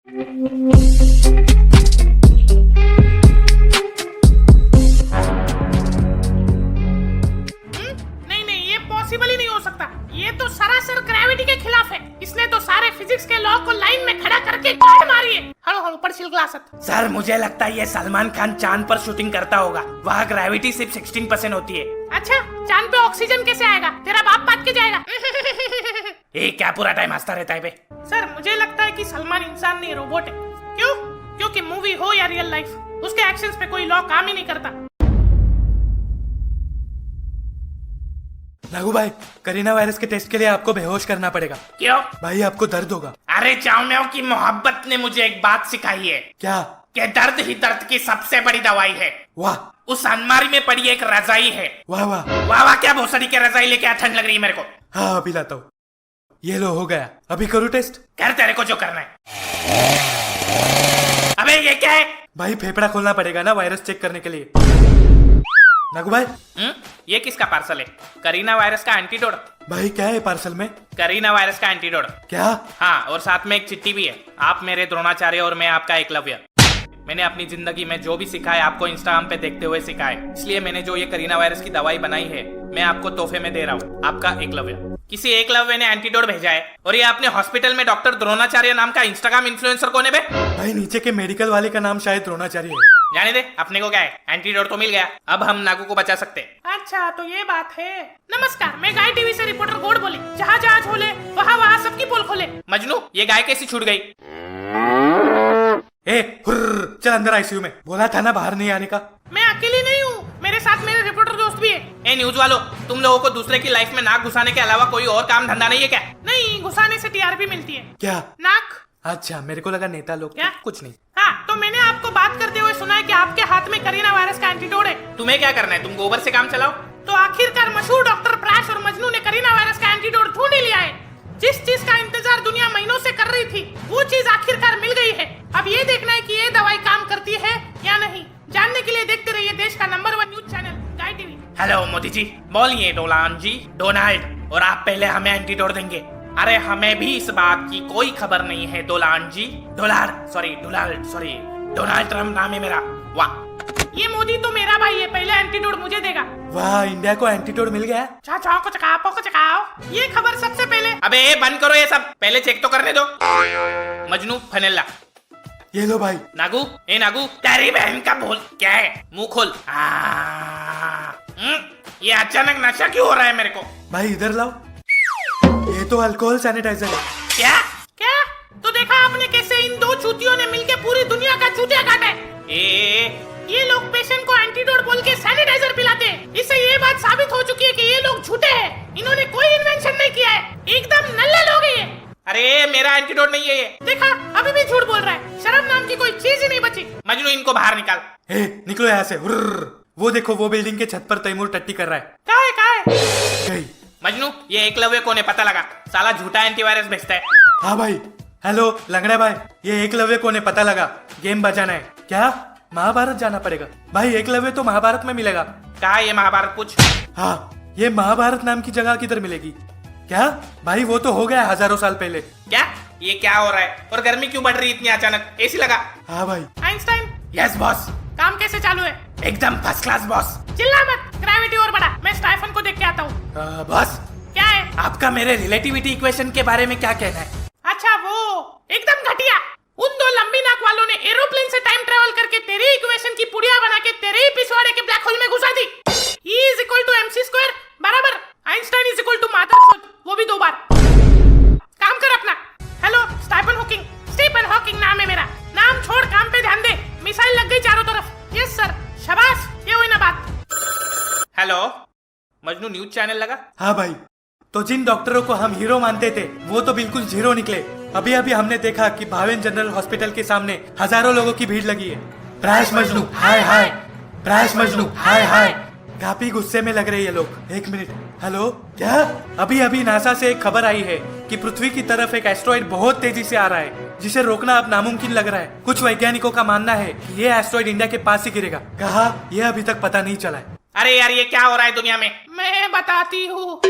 नहीं नहीं, ये पॉसिबल ही नहीं हो सकता। ये तो सरासर ग्रेविटी के खिलाफ है। इसने तो सारे फिजिक्स के लॉ को लाइन में खड़ा करके गाड़ मारी है। हलो हलो पढ़शिल ग्लासत। सर मुझे लगता है ये सलमान खान चांद पर शूटिंग करता होगा। वहाँ ग्रेविटी सिर्फ 16% होती है। अच्छा, चांद पे ऑक्सीजन कैसे आएगा? तेरा बाप बात के जाएगा। ए क्या पूरा टाइम हंसता रहता है बे? सर मुझे लगता है कि सलमान इंसान नहीं रोबोट है। क्यों? क्योंकि मूवी हो या रियल लाइफ, उसके एक्शंस पे कोई लॉ काम ही नहीं करता। नागू भाई, करीना वायरस के टेस्ट के लिए आपको बेहोश करना पड़ेगा। क्यों? भाई आपको दर्द होगा। अरे चाओ की मोहब्बत ने मुझे एक बात सिखाई है। क्या? कि दर्द ही दर्द की सबसे बड़ी दवाई है। वाह उस अलमारी में पड़ी एक रजाई है। वाह वाह वाह वाह क्या भोसड़ी के रजाई लेके आ, ठंड लग रही है मेरे को। हाँ अभी लाता हूँ। ये लो हो गया। अभी करूँ टेस्ट? कर तेरे को जो करना है। अबे ये क्या है? भाई फेफड़ा खोलना पड़ेगा ना वायरस चेक करने के लिए। नागू भाई ये किसका पार्सल है? करीना वायरस का एंटीडोट। भाई क्या है पार्सल में? करीना वायरस का एंटीडोट। क्या? हाँ, और साथ में एक चिट्ठी भी है। आप मेरे द्रोणाचार्य और मैं आपका एकलव्य। मैंने अपनी जिंदगी में जो भी सीखा है आपको इंस्टाग्राम पे देखते हुए सीखा है। इसलिए मैंने जो ये करीना वायरस की दवाई बनाई है मैं आपको तोहफे में दे रहा हूँ। आपका एकलव्य। किसी एकलव्य ने एंटीडोट भेजा है और ये अपने हॉस्पिटल में डॉक्टर द्रोणाचार्य नाम का इंस्टाग्राम इन्फ्लुएंसर कौन है बे? भाई नीचे के मेडिकल वाले का नाम शायद द्रोणाचार्य है। जाने दे, अपने को क्या है, एंटीडोट तो मिल गया। अब हम नागू को बचा सकते हैं। अच्छा तो ये बात है। नमस्कार, मैं गाय टीवी से रिपोर्टर गोड बोली। जहाँ जहाँ झोले वहाँ वहाँ सबकी पोल खोले। मजनू, ये गाय कैसी छूट गई? ए हुर्र, चल अंदर आईसीयू में। बोला था ना बाहर नहीं आने का। मैं अकेली नहीं हूँ, मेरे साथ मेरे रिपोर्टर दोस्त भी है। ए न्यूज वालों, तुम लोगों को दूसरे की लाइफ में नाक घुसाने के अलावा कोई और काम धंधा नहीं है क्या? नहीं, घुसाने से टीआरपी मिलती है। क्या? नाक। अच्छा मेरे को लगा नेता लोग। क्या? कुछ नहीं। हाँ, तो मैंने आपको बात करते हुए सुना है कि आपके हाथ में करीना वायरस का एंटीडोट है। तुम्हें क्या करना है? तुम गोबर से काम चलाओ। तो आखिरकार मशहूर डॉक्टर प्रैश और मजनू ने करीना वायरस का एंटीडोट ढूंढ ही लिया है। जिस चीज का इंतजार दुनिया महीनों से कर रही थी वो चीज आखिरकार मिल गई है। अब ये देखना है कि ये दवाई काम करती है या नहीं। जानने के लिए देखते रहिए देश का नंबर 1 न्यूज चैनल गाय टीवी। हेलो मोदी जी, बोलिए डोलान जी, डोनाल्ड। और आप पहले हमें एंटीडोट देंगे। अरे हमें भी इस बात की कोई खबर नहीं है डोलान जी। डोनाल्ड सॉरी, डोनाल्ड ट्रम्प नाम है मेरा। वाह, ये मोदी तो मेरा भाई है, पहले एंटीडोट मुझे देगा। वाह, इंडिया को एंटीडोट मिल गया। चाचाओ को चकाओ। ये खबर सबसे पहले। अबे बंद करो ये सब, पहले चेक तो करने दो। मजनू फनेला। ये लो भाई। नागू, ए नागू, तेरी बहन का बोल क्या है? मुंह खोल। ये अचानक नशा क्यों हो रहा है मेरे को? भाई इधर लाओ। ये तो अल्कोहल सैनिटाइजर है। क्या? तो देखा आपने कैसे इन दो चूतियों ने मिलकर पूरी दुनिया का चूतिया काटा है। ये लोग पेशेंट को एंटीडोट बोल के सैनिटाइजर पिलाते हैं। इससे ये बात साबित हो चुकी है कि ये लोग झूठे हैं। इन्होंने कोई इन्वेंशन नहीं किया है, एकदम नल्ले लोग हैं ये। अरे मेरा एंटीडोट नहीं है ये। देखा, अभी भी झूठ बोल रहा है। शर्म नाम की कोई चीज ही नहीं बची। मजनू इनको बाहर निकाल। निकलो यहाँ से। हुर्र। वो देखो, वो बिल्डिंग के छत पर तैमूर टट्टी कर रहा है। क्या है? गई। मजनू, ये एकलव्य कौन है पता लगा? साला झूठा एंटीवायरस भेजता है। हाँ भाई। हेलो लंगड़ा भाई, ये एकलव्य कौन है पता लगा? गेम बजाना है क्या? महाभारत जाना पड़ेगा भाई। एकलव्य तो महाभारत में मिलेगा। कहा ये महाभारत? पूछ। हाँ, ये महाभारत नाम की जगह किधर मिलेगी? क्या भाई, वो तो हो गया हजारों साल पहले। क्या? ये क्या हो रहा है? और गर्मी क्यों बढ़ रही इतनी अचानक? एसी लगा। हाँ भाई। Einstein, yes boss. काम कैसे चालू है? एकदम फर्स्ट क्लास बॉस। चिल्ला मत, ग्रेविटी और बढ़ा। मैं स्टाइफन को देख के आता हूँ। बॉस, क्या है? आपका मेरे रिलेटिविटी इक्वेशन के बारे में क्या कहना है? अच्छा वो एकदम घटिया। उन दो लंबी नाक वालों ने एरोप्लेन से टाइम ट्रेवल करके तेरी इक्वेशन की पुड़िया बना के तेरे ही पिछवाड़े के ब्लैक होल में घुसा दी। E = mc² बराबर आइंस्टाइन = मादरचोद, वो भी 2 बार। काम कर अपना। हेलो स्टीफन हॉकिंग नाम है मेरा। नाम छोड़, काम पे ध्यान दे। मिसाइल लग गई चारों तरफ। यस सर, शाबाश, ये हुई ना बात। हेलो मजनू, न्यूज चैनल लगा? हाँ भाई। तो जिन डॉक्टरों को हम हीरो मानते थे वो तो बिल्कुल जीरो निकले। अभी हमने देखा कि भावेन जनरल हॉस्पिटल के सामने हजारों लोगों की भीड़ लगी है। प्रैश मजनू हाय हाय, प्रैश मजनू हाय हाय। काफी गुस्से में लग रहे हैं ये लोग। 1 मिनट। हेलो, क्या? अभी नासा से एक खबर आई है कि पृथ्वी की तरफ एक एस्ट्रॉइड बहुत तेजी से आ रहा है, जिसे रोकना अब नामुमकिन लग रहा है। कुछ वैज्ञानिकों का मानना है कि ये एस्ट्रॉइड इंडिया के पास ही गिरेगा। कहा, यह अभी तक पता नहीं चला है। अरे यार, ये क्या हो रहा है दुनिया में? मैं बताती हूँ।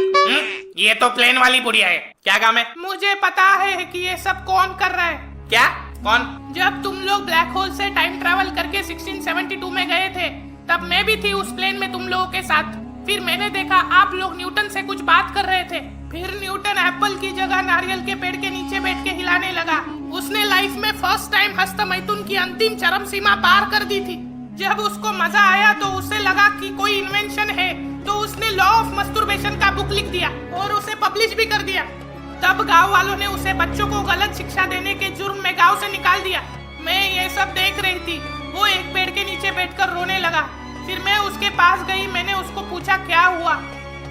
ये तो प्लेन वाली बुढ़िया है। क्या काम है? मुझे पता है कि ये सब कौन कर रहा है। क्या? कौन? जब तुम लोग ब्लैक होल से टाइम ट्रैवल करके 1672 में गए थे, तब मैं भी थी उस प्लेन में तुम लोगों के साथ। फिर मैंने देखा आप लोग न्यूटन से कुछ बात कर रहे थे। फिर न्यूटन एप्पल की जगह नारियल के पेड़ के नीचे बैठ के हिलाने लगा। उसने लाइफ में फर्स्ट टाइम हस्तमैथुन की अंतिम चरम सीमा पार कर दी थी। जब उसको मजा आया तो उसे लगा कि कोई इन्वेंशन है, तो उसने लॉ ऑफ मस्टरबेशन का बुक लिख दिया और उसे पब्लिश भी कर दिया। तब गांव वालों ने उसे बच्चों को गलत शिक्षा देने के जुर्म में गांव से निकाल दिया। मैं ये सब देख रही थी। वो एक पेड़ के नीचे बैठकर रोने लगा। फिर मैं उसके पास गई। मैंने उसको पूछा क्या हुआ।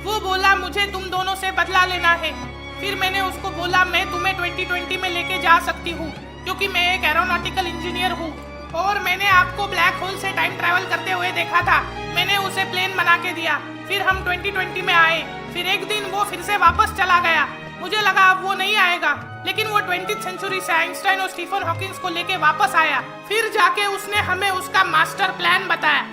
वो बोला मुझे तुम दोनों से बदला लेना है। फिर मैंने उसको बोला मैं तुम्हें 2020 में लेके जा सकती हूँ, क्योंकि मैं एक एरोनॉटिकल इंजीनियर हूँ और मैंने आपको ब्लैक होल से टाइम ट्रैवल करते हुए देखा था। मैंने उसे प्लेन बना के दिया। फिर हम 2020 में आए। फिर एक दिन वो फिर से वापस चला गया। मुझे लगा अब वो नहीं आएगा, लेकिन वो 20th सेंचुरी से आइंस्टाइन और स्टीफन हॉकिंस को लेके वापस आया। फिर जाके उसने हमें उसका मास्टर प्लान बताया।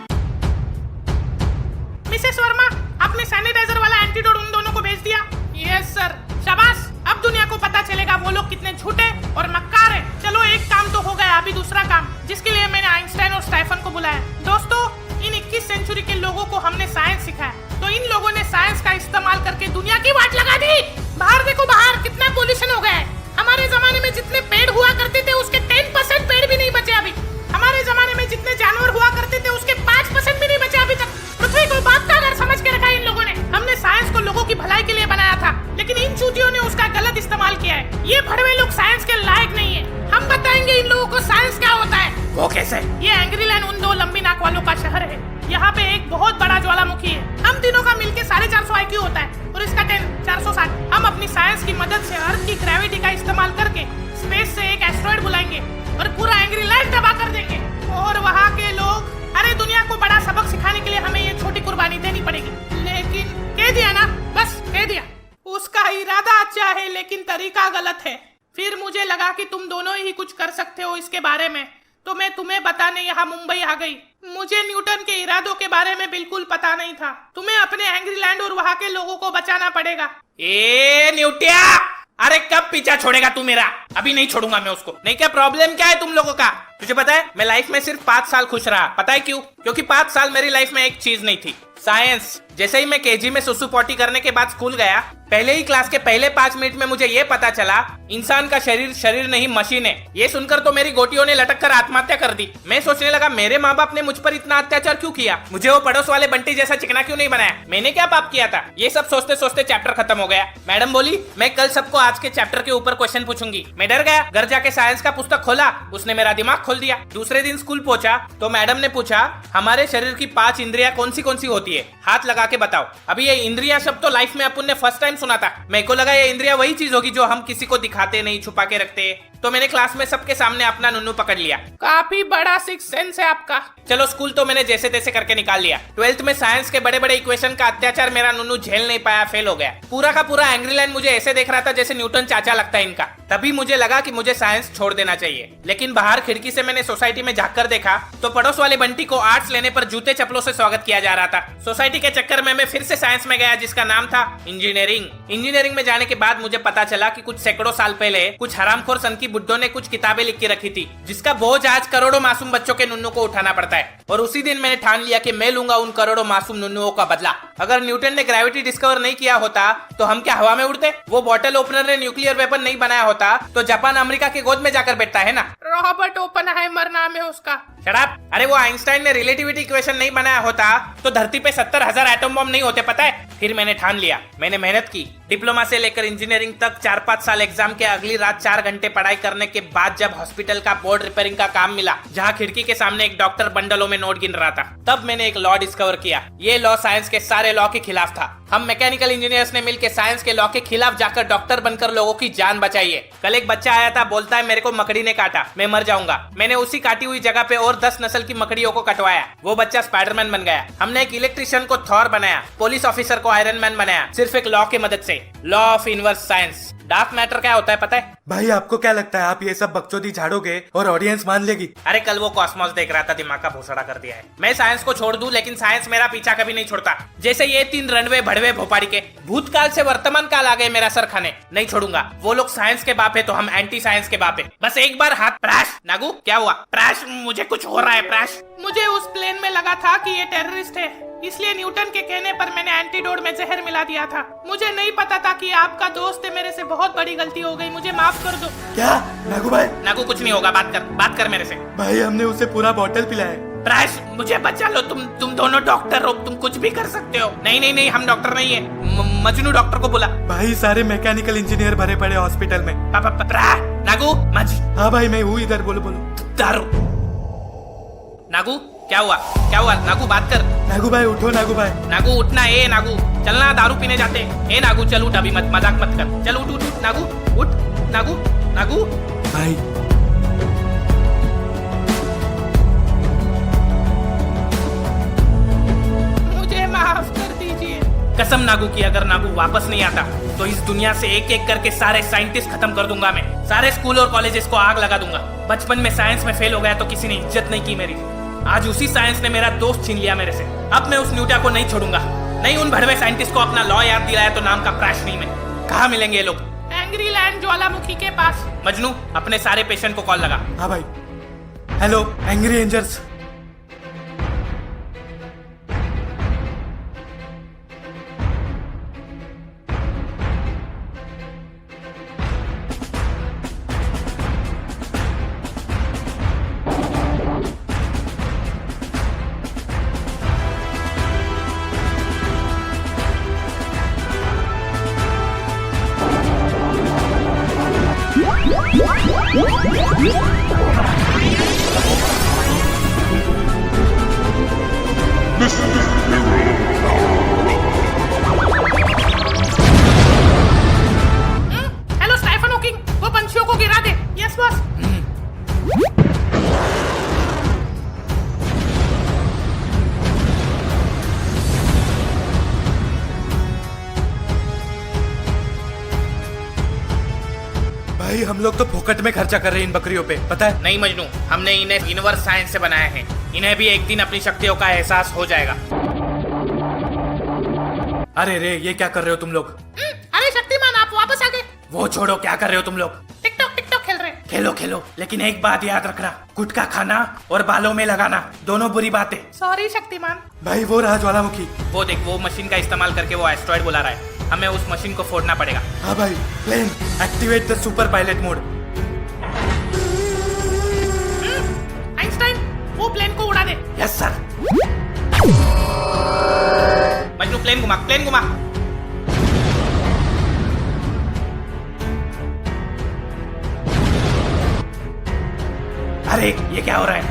मिसेस वर्मा, आपने सैनिटाइजर वाला एंटीडोट उन दोनों को भेज दिया? Yes sir. शाबाश, अब दुनिया को पता चलेगा वो लोग कितने झूठे और मक्कार हैं। चलो एक काम तो हो गया, अभी दूसरा काम, जिसके लिए मैंने आइंस्टाइन और स्टीफन को बुलाया। दोस्तों, इन 21 सेंचुरी के लोगों को हमने साइंस सिखाया, तो इन लोगों ने साइंस का इस्तेमाल करके दुनिया की वाट लगा दी। बाहर देखो, बाहर कितना पोल्यूशन हो गया है। हमारे जमाने में जितने पेड़ हुआ करते थे उसके 10% पेड़ भी नहीं बचे अभी। हमारे जमाने में जितने जानवर हुआ करते थे उसके 5% भी नहीं बचे अभी तक। पृथ्वी को बाप का घर समझ के रखा है इन लोगों ने। हमने साइंस को लोगों की भलाई के लिए बनाया था, लेकिन इन चूतियों ने उसका गलत इस्तेमाल किया है। ये भड़वे लोग साइंस के लायक नहीं है। हम बताएंगे इन लोगों को साइंस क्या होता है। वो कैसे? ये एंग्रीलैंड उन दो लंबी नाक वालों का शहर है। यहाँ पे एक बहुत बड़ा ज्वालामुखी है। हम तीनों का मिलके 450 IQ होता है और इसका 10 460। हम अपनी साइंस की मदद से अर्थ की ग्रेविटी का इस्तेमाल करके स्पेस से एक एस्ट्रॉइड बुलाएंगे और पूरा एंग्रीलैंड तबाह कर देंगे। और वहाँ के लोग, अरे दुनिया को बड़ा सबक सिखाने के लिए हमें ये छोटी कुर्बानी देनी पड़ेगी। लेकिन कह दिया ना, बस कह दिया। उसका इरादा अच्छा है लेकिन तरीका गलत है। फिर मुझे लगा कि तुम दोनों ही कुछ कर सकते हो इसके बारे में, तो मैं तुम्हें बताने यहाँ मुंबई आ गई। मुझे न्यूटन के इरादों के बारे में बिल्कुल पता नहीं था। तुम्हें अपने एंग्रीलैंड और वहाँ के लोगों को बचाना पड़ेगा। ए न्यूटिया, अरे कब पीछा छोड़ेगा तू मेरा? अभी नहीं छोड़ूंगा मैं उसको। नहीं, क्या प्रॉब्लम क्या है तुम लोगों का? तुझे पता है मैं लाइफ में सिर्फ 5 साल खुश रहा। पता है क्यों? क्योंकि 5 साल मेरी लाइफ में एक चीज नहीं थी, साइंस। जैसे ही मैं केजी में सुसु पॉटी करने के बाद स्कूल गया, पहले ही क्लास के पहले 5 मिनट में मुझे ये पता चला इंसान का शरीर शरीर नहीं मशीन है। ये सुनकर तो मेरी गोटियों ने लटक कर आत्महत्या कर दी। मैं सोचने लगा मेरे माँ बाप ने मुझ पर इतना अत्याचार क्यों किया, मुझे वो पड़ोस वाले बंटी जैसा चिकना क्यों नहीं बनाया, मैंने क्या पाप किया था। ये सब सोचते सोचते चैप्टर खत्म हो गया। मैडम बोली मैं कल सबको आज के चैप्टर के ऊपर क्वेश्चन पूछूंगी। मैं डर गया। घर जाके साइंस का पुस्तक खोला, उसने मेरा दिमाग खोल दिया। दूसरे दिन स्कूल पहुंचा तो मैडम ने पूछा हमारे शरीर की 5 इंद्रियां कौन सी होती है, हाथ लगा के बताओ। अभी ये इंद्रिया शब्द तो लाइफ में अपन ने फर्स्ट टाइम सुना था। मेरे को लगा ये इंद्रिया वही चीज होगी जो हम किसी को दिखाते नहीं, छुपा के रखते। तो मैंने क्लास में सबके सामने अपना नुन्नू पकड़ लिया। काफी बड़ा सिक्स सेंस है आपका। चलो स्कूल तो मैंने जैसे तैसे करके निकाल लिया। 12th में साइंस के बड़े बड़े इक्वेशन का अत्याचार मेरा नुन्नू झेल नहीं पाया, फेल हो गया। पूरा का पूरा एंग्रीलैंड मुझे ऐसे देख रहा था जैसे न्यूटन चाचा लगता है इनका। तभी मुझे लगा कि मुझे साइंस छोड़ देना चाहिए। लेकिन बाहर खिड़की से मैंने सोसाइटी में झांक कर देखा तो पड़ोस वाले बंटी को आर्ट्स लेने पर जूते चप्पलों से स्वागत किया जा रहा था। सोसाइटी के चक्कर में मैं फिर से साइंस में गया, जिसका नाम था इंजीनियरिंग। इंजीनियरिंग में जाने के बाद मुझे पता चला कि कुछ सैकड़ों साल पहले कुछ हरामखोर सन की बुड्ढों ने कुछ किताबें लिख के रखी थी, जिसका बोझ आज करोड़ों मासूम बच्चों के नुन्नू को उठाना पड़ता है। और उसी दिन मैंने ठान लिया कि मैं लूंगा उन करोड़ों मासूम नुन्नुओं का बदला। अगर न्यूटन ने ग्रेविटी डिस्कवर नहीं किया होता तो हम क्या हवा में उड़ते? वो बॉटल ओपनर ने न्यूक्लियर वेपन नहीं बनाया होता तो जापान अमेरिका के गोद में जाकर बैठता है ना। रॉबर्ट ओपनहाइमर नाम है उसका। Shut up. अरे वो आइंस्टाइन ने रिलेटिविटी इक्वेशन नहीं बनाया होता तो धरती पे 70,000 एटम बम नहीं होते, पता है? फिर मैंने ठान लिया। मैंने मेहनत की। डिप्लोमा से लेकर इंजीनियरिंग तक 4-5 साल एग्जाम के अगली रात 4 घंटे पढ़ाई करने के बाद जब हॉस्पिटल का बोर्ड रिपेयरिंग का काम मिला, जहाँ खिड़की के सामने एक डॉक्टर बंडलों में नोट गिन रहा था, तब मैंने एक लॉ डिस्कवर किया। ये लॉ साइंस के सारे लॉ के खिलाफ था। हम मैकेनिकल इंजीनियर्स ने मिलकर साइंस के लॉ के खिलाफ जाकर डॉक्टर बनकर लोगों की जान बचाई है। कल एक बच्चा आया था, बोलता है मेरे को मकड़ी ने काटा, मैं मर जाऊंगा। मैंने उसी काटी हुई जगह पे और 10 नस्ल की मकड़ियों को कटवाया। वो बच्चा स्पाइडरमैन बन गया। हमने एक इलेक्ट्रिशियन को थॉर बनाया, पुलिस ऑफिसर को आयरन मैन बनाया, सिर्फ एक लॉ की मदद से। Law of inverse science. Dark matter क्या होता है पता है? भाई आपको क्या लगता है आप ये सब बकचोदी झाड़ोगे और ऑडियंस मान लेगी? अरे कल वो कॉस्मोस देख रहा था, दिमाग का भोसड़ा कर दिया है। मैं साइंस को छोड़ दूं लेकिन साइंस मेरा पीछा कभी नहीं छोड़ता। जैसे ये 3 रणवे भड़वे भोपाड़ी के भूतकाल से वर्तमान काल आ गए मेरा सर खाने, नहीं छोड़ूंगा। वो लोग साइंस के बाप है तो हम एंटी साइंस के बाप है। बस एक बार हाथ। प्रैश नागू क्या हुआ? प्रैश मुझे कुछ हो रहा है। प्रैश मुझे उस प्लेन में लगा था कि ये टेररिस्ट है, इसलिए न्यूटन के कहने पर मैंने एंटीडोट में जहर मिला दिया था। मुझे नहीं पता था कि आपका दोस्त है। मेरे से बहुत बड़ी गलती हो गई, मुझे माफ कर दो। क्या नागू भाई? नागू कुछ नहीं होगा, बात कर मेरे से। भाई हमने उसे पूरा बॉटल पिलाया। प्रैश मुझे बचा लो, तुम दोनों डॉक्टर हो, तुम कुछ भी कर सकते हो। नहीं हम डॉक्टर नहीं है। मजनू डॉक्टर को बुला। भाई सारे मैकेनिकल इंजीनियर भरे पड़े हॉस्पिटल में। नागू मज। हाँ भाई मैं हूँ इधर, बोलो बोलो। दारू। नागू क्या हुआ? नागू बात कर। नागू भाई उठो। नागू भाई नागू उठना। ए नागू चलना, दारू पीने जाते। ए नागू चल उठ, अभी मजाक मत कर। चल उठ नागू उठ। नागू भाई मुझे माफ कर दीजिए। कसम नागू की, अगर नागू वापस नहीं आता तो इस दुनिया से एक एक करके सारे साइंटिस्ट खत्म कर दूंगा मैं। सारे स्कूल और कॉलेजेस को आग लगा दूंगा। बचपन में साइंस में फेल हो गया तो किसी ने इज्जत नहीं की मेरी। आज उसी साइंस ने मेरा दोस्त छीन लिया मेरे से। अब मैं उस न्यूटा को नहीं छोड़ूंगा। नहीं उन भड़वे साइंटिस्ट को अपना लॉ याद दिलाया तो नाम का प्रैश नहीं मैं। कहाँ मिलेंगे ये लोग? एंग्री लैंड ज्वालामुखी के पास। मजनू अपने सारे पेशेंट को कॉल लगा। हाँ भाई। Hello angry angels. Hello Stephen Hawking, वो पंछियों को गिरा दे। Yes boss. भाई हम लोग तो फोकट में खर्चा कर रहे हैं इन बकरियों पे, पता है? नहीं मजनू, हमने इन्हें यूनिवर्स साइंस से बनाया है। इन्हें भी एक दिन अपनी शक्तियों का एहसास हो जाएगा। अरे रे ये क्या कर रहे हो तुम लोग? अरे शक्तिमान आप वापस आ गए। वो छोड़ो, क्या कर रहे हो तुम लोग? टिकटॉक खेल रहे। खेलो लेकिन एक बात याद रखना, गुटखा खाना और बालों में लगाना दोनों बुरी बातें। सॉरी शक्तिमान। भाई वो रहा ज्वालामुखी। वो देख, वो मशीन का इस्तेमाल करके वो एस्ट्रॉइड बुला रहा है। हमें उस मशीन को फोड़ना पड़ेगा। हाँ भाई plane activate the super pilot mode. Einstein वो प्लेन को उड़ा दे। Yes sir. मजनू प्लेन घुमा। अरे ये क्या हो रहा है?